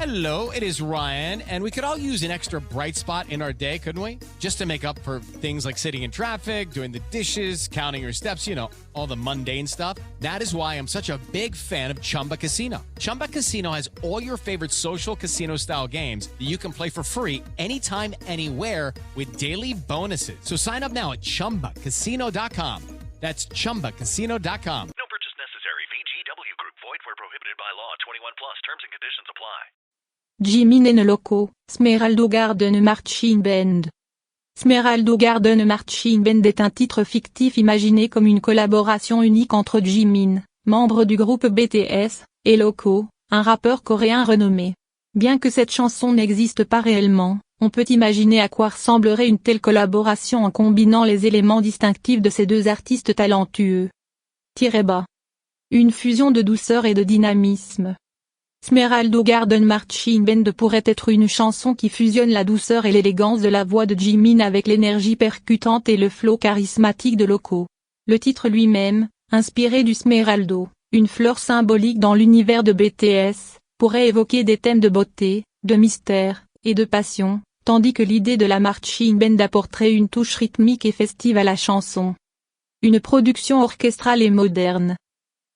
Hello, it is Ryan, and we could all use an extra bright spot in our day, couldn't we? Just to make up for things like sitting in traffic, doing the dishes, counting your steps, you know, all the mundane stuff. That is why I'm such a big fan of Chumba Casino. Chumba Casino has all your favorite social casino-style games that you can play for free anytime, anywhere with daily bonuses. So sign up now at ChumbaCasino.com. That's ChumbaCasino.com. No purchase necessary. VGW Group. Void where prohibited by law. 21 plus. Terms and conditions apply. Jimin et Loco, Smeraldo Garden Marching Band. Smeraldo Garden Marching Band est un titre fictif imaginé comme une collaboration unique entre Jimin, membre du groupe BTS, et Loco, un rappeur coréen renommé. Bien que cette chanson n'existe pas réellement, on peut imaginer à quoi ressemblerait une telle collaboration en combinant les éléments distinctifs de ces deux artistes talentueux. Bas. Une fusion de douceur et de dynamisme. Smeraldo Garden Marching Band pourrait être une chanson qui fusionne la douceur et l'élégance de la voix de Jimin avec l'énergie percutante et le flow charismatique de Loco. Le titre lui-même, inspiré du Smeraldo, une fleur symbolique dans l'univers de BTS, pourrait évoquer des thèmes de beauté, de mystère, et de passion, tandis que l'idée de la marching band apporterait une touche rythmique et festive à la chanson. Une production orchestrale et moderne.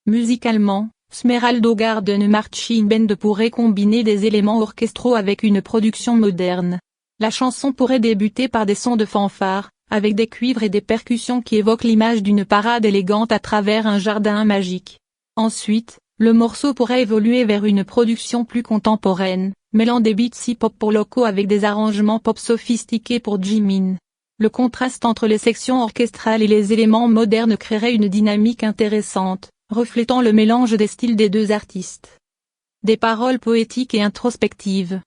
Musicalement, Smeraldo Garden Marching Band pourrait combiner des éléments orchestraux avec une production moderne. La chanson pourrait débuter par des sons de fanfare, avec des cuivres et des percussions qui évoquent l'image d'une parade élégante à travers un jardin magique. Ensuite, le morceau pourrait évoluer vers une production plus contemporaine, mêlant des beats hip-hop pour Loco avec des arrangements pop sophistiqués pour Jimin. Le contraste entre les sections orchestrales et les éléments modernes créerait une dynamique intéressante, reflétant le mélange des styles des deux artistes. Des paroles poétiques et introspectives.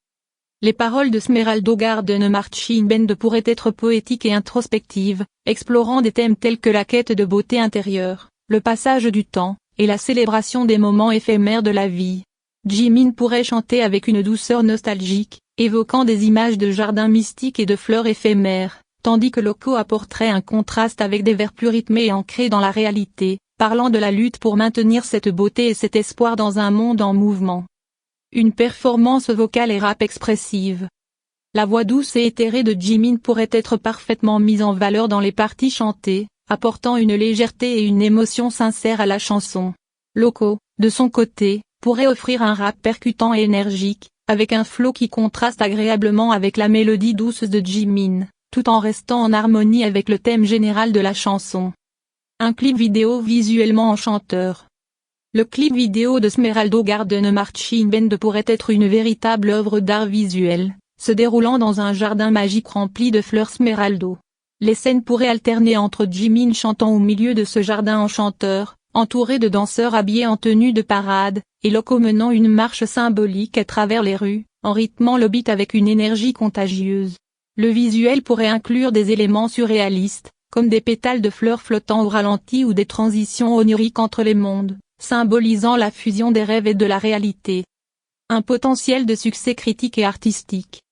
Les paroles de Smeraldo Garden Marching Band pourraient être poétiques et introspectives, explorant des thèmes tels que la quête de beauté intérieure, le passage du temps, et la célébration des moments éphémères de la vie. Jimin pourrait chanter avec une douceur nostalgique, évoquant des images de jardins mystiques et de fleurs éphémères, tandis que Loco apporterait un contraste avec des vers plus rythmés et ancrés dans la réalité, parlant de la lutte pour maintenir cette beauté et cet espoir dans un monde en mouvement. Une performance vocale et rap expressive. La voix douce et éthérée de Jimin pourrait être parfaitement mise en valeur dans les parties chantées, apportant une légèreté et une émotion sincère à la chanson. Loco, de son côté, pourrait offrir un rap percutant et énergique, avec un flow qui contraste agréablement avec la mélodie douce de Jimin, tout en restant en harmonie avec le thème général de la chanson. Un clip vidéo visuellement enchanteur. Le clip vidéo de Smeraldo Garden Marching Band pourrait être une véritable œuvre d'art visuel, se déroulant dans un jardin magique rempli de fleurs Smeraldo. Les scènes pourraient alterner entre Jimin chantant au milieu de ce jardin enchanteur, entouré de danseurs habillés en tenue de parade, et Loco menant une marche symbolique à travers les rues, en rythmant le beat avec une énergie contagieuse. Le visuel pourrait inclure des éléments surréalistes, comme des pétales de fleurs flottant au ralenti ou des transitions oniriques entre les mondes, symbolisant la fusion des rêves et de la réalité. Un potentiel de succès critique et artistique.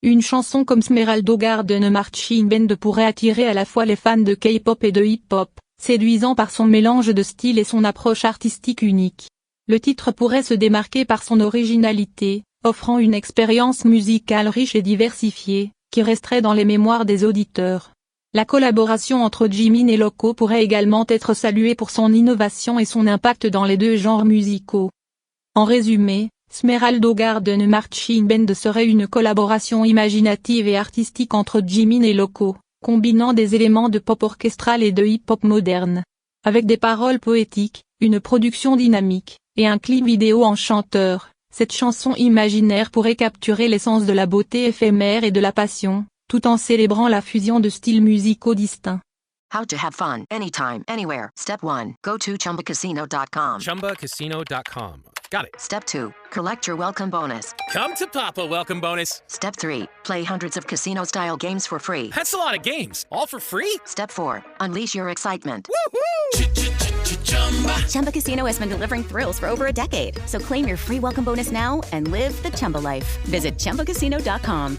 Une chanson comme Smeraldo Garden Marching Band pourrait attirer à la fois les fans de K-pop et de hip-hop, séduisant par son mélange de style et son approche artistique unique. Le titre pourrait se démarquer par son originalité, offrant une expérience musicale riche et diversifiée, qui resterait dans les mémoires des auditeurs. La collaboration entre Jimin et Loco pourrait également être saluée pour son innovation et son impact dans les deux genres musicaux. En résumé, Smeraldo Garden Marching Band serait une collaboration imaginative et artistique entre Jimin et Loco, combinant des éléments de pop orchestral et de hip-hop moderne. Avec des paroles poétiques, une production dynamique, et un clip vidéo enchanteur, cette chanson imaginaire pourrait capturer l'essence de la beauté éphémère et de la passion, tout en célébrant la fusion de styles musicaux distincts. How to have fun anytime, anywhere. Step 1. Go to ChumbaCasino.com. ChumbaCasino.com. Got it. Step 2. Collect your welcome bonus. Come to Papa Welcome Bonus. Step 3. Play hundreds of casino-style games for free. That's a lot of games. All for free? Step 4. Unleash your excitement. Woohoo! Chumba Casino has been delivering thrills for over a decade. So claim your free welcome bonus now and live the Chumba life. Visit ChumbaCasino.com.